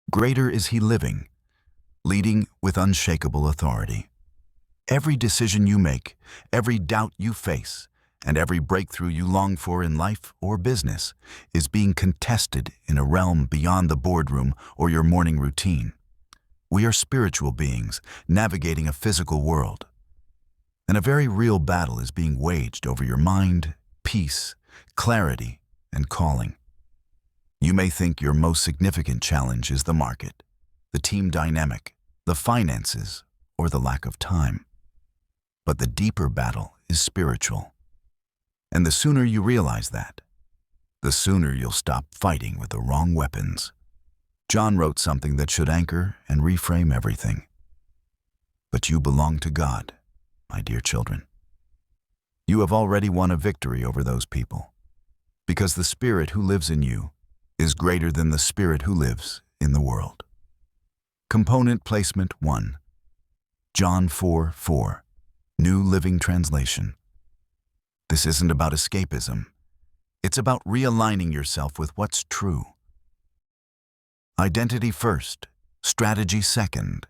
Greater is he living, leading with unshakable authority. Every decision you make, every doubt you face, and every breakthrough you long for in life or business is being contested in a realm beyond the boardroom or your morning routine. We are spiritual beings navigating a physical world, and a very real battle is being waged over your mind, peace, clarity, and calling. You may think your most significant challenge is the market, the team dynamic, the finances, or the lack of time. But the deeper battle is spiritual. And the sooner you realize that, the sooner you'll stop fighting with the wrong weapons. John wrote something that should anchor and reframe everything. But you belong to God, my dear children. You have already won a victory over those people, because the Spirit who lives in you is greater than the spirit who lives in the world. Component placement 1. John 4:4, New Living Translation. This isn't about escapism. It's about realigning yourself with what's true. Identity first, strategy second.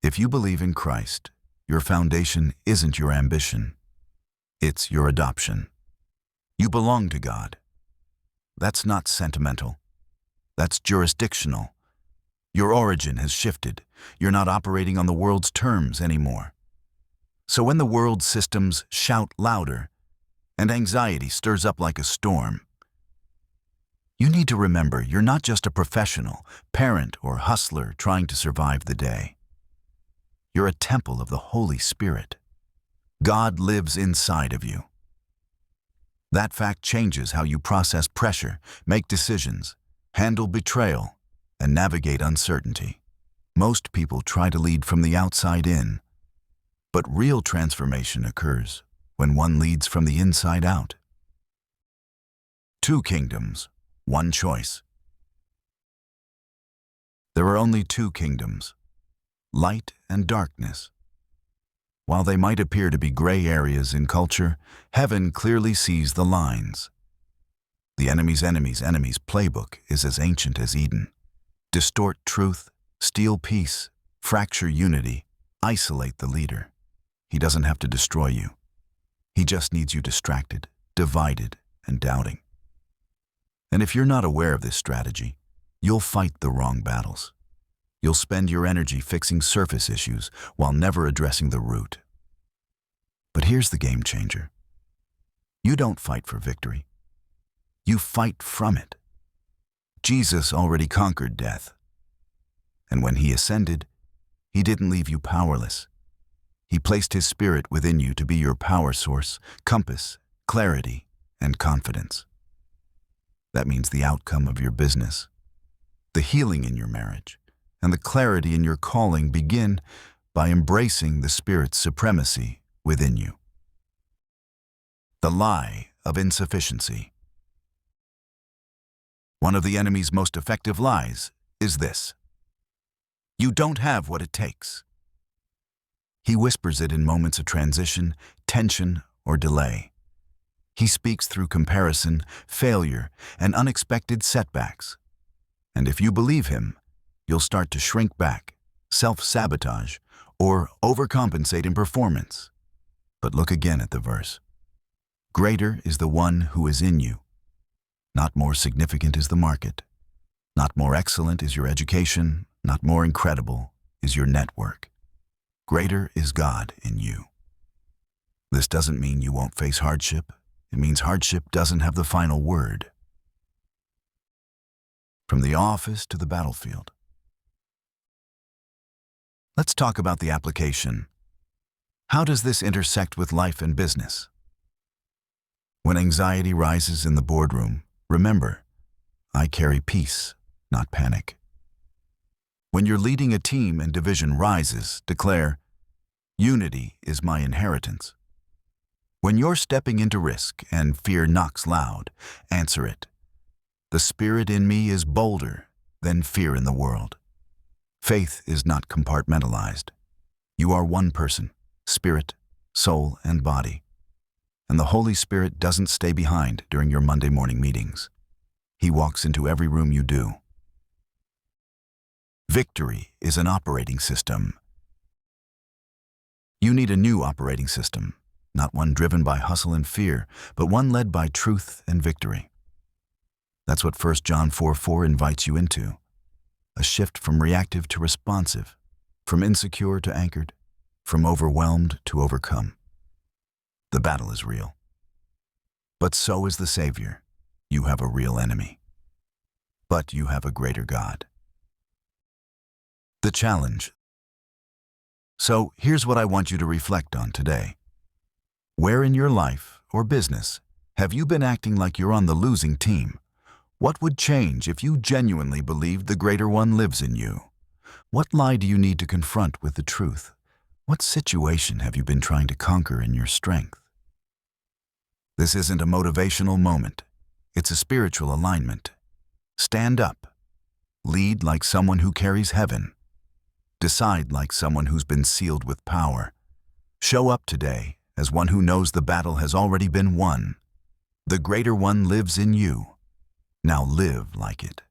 If you believe in Christ, your foundation isn't your ambition. It's your adoption. You belong to God. That's not sentimental. That's jurisdictional. Your origin has shifted. You're not operating on the world's terms anymore. So when the world's systems shout louder and anxiety stirs up like a storm, you need to remember you're not just a professional, parent, or hustler trying to survive the day. You're a temple of the Holy Spirit. God lives inside of you. That fact changes how you process pressure, make decisions, handle betrayal, and navigate uncertainty. Most people try to lead from the outside in, but real transformation occurs when one leads from the inside out. 2 kingdoms, 1 choice. There are only 2 kingdoms, light and darkness. While they might appear to be gray areas in culture, heaven clearly sees the lines. The enemy's playbook is as ancient as Eden. Distort truth, steal peace, fracture unity, isolate the leader. He doesn't have to destroy you. He just needs you distracted, divided, and doubting. And if you're not aware of this strategy, you'll fight the wrong battles. You'll spend your energy fixing surface issues while never addressing the root. But here's the game changer. You don't fight for victory. You fight from it. Jesus already conquered death. And when he ascended, he didn't leave you powerless. He placed his Spirit within you to be your power source, compass, clarity, and confidence. That means the outcome of your business, the healing in your marriage, and the clarity in your calling begin by embracing the Spirit's supremacy within you. The lie of insufficiency. One of the enemy's most effective lies is this: you don't have what it takes. He whispers it in moments of transition, tension, or delay. He speaks through comparison, failure, and unexpected setbacks. And if you believe him, you'll start to shrink back, self-sabotage, or overcompensate in performance. But look again at the verse. Greater is the one who is in you. Not more significant is the market. Not more excellent is your education. Not more incredible is your network. Greater is God in you. This doesn't mean you won't face hardship. It means hardship doesn't have the final word. From the office to the battlefield. Let's talk about the application. How does this intersect with life and business? When anxiety rises in the boardroom, remember, I carry peace, not panic. When you're leading a team and division rises, declare, unity is my inheritance. When you're stepping into risk and fear knocks loud, answer it. The Spirit in me is bolder than fear in the world. Faith is not compartmentalized. You are one person, spirit, soul, and body. And the Holy Spirit doesn't stay behind during your Monday morning meetings. He walks into every room you do. Victory is an operating system. You need a new operating system, not one driven by hustle and fear, but one led by truth and victory. That's what 1 John 4:4 invites you into. A shift from reactive to responsive, from insecure to anchored, from overwhelmed to overcome. The battle is real. But so is the Savior. You have a real enemy. But you have a greater God. The challenge. So here's what I want you to reflect on today. Where in your life or business have you been acting like you're on the losing team? What would change if you genuinely believed the greater one lives in you? What lie do you need to confront with the truth? What situation have you been trying to conquer in your strength? This isn't a motivational moment. It's a spiritual alignment. Stand up. Lead like someone who carries heaven. Decide like someone who's been sealed with power. Show up today as one who knows the battle has already been won. The greater one lives in you. Now live like it.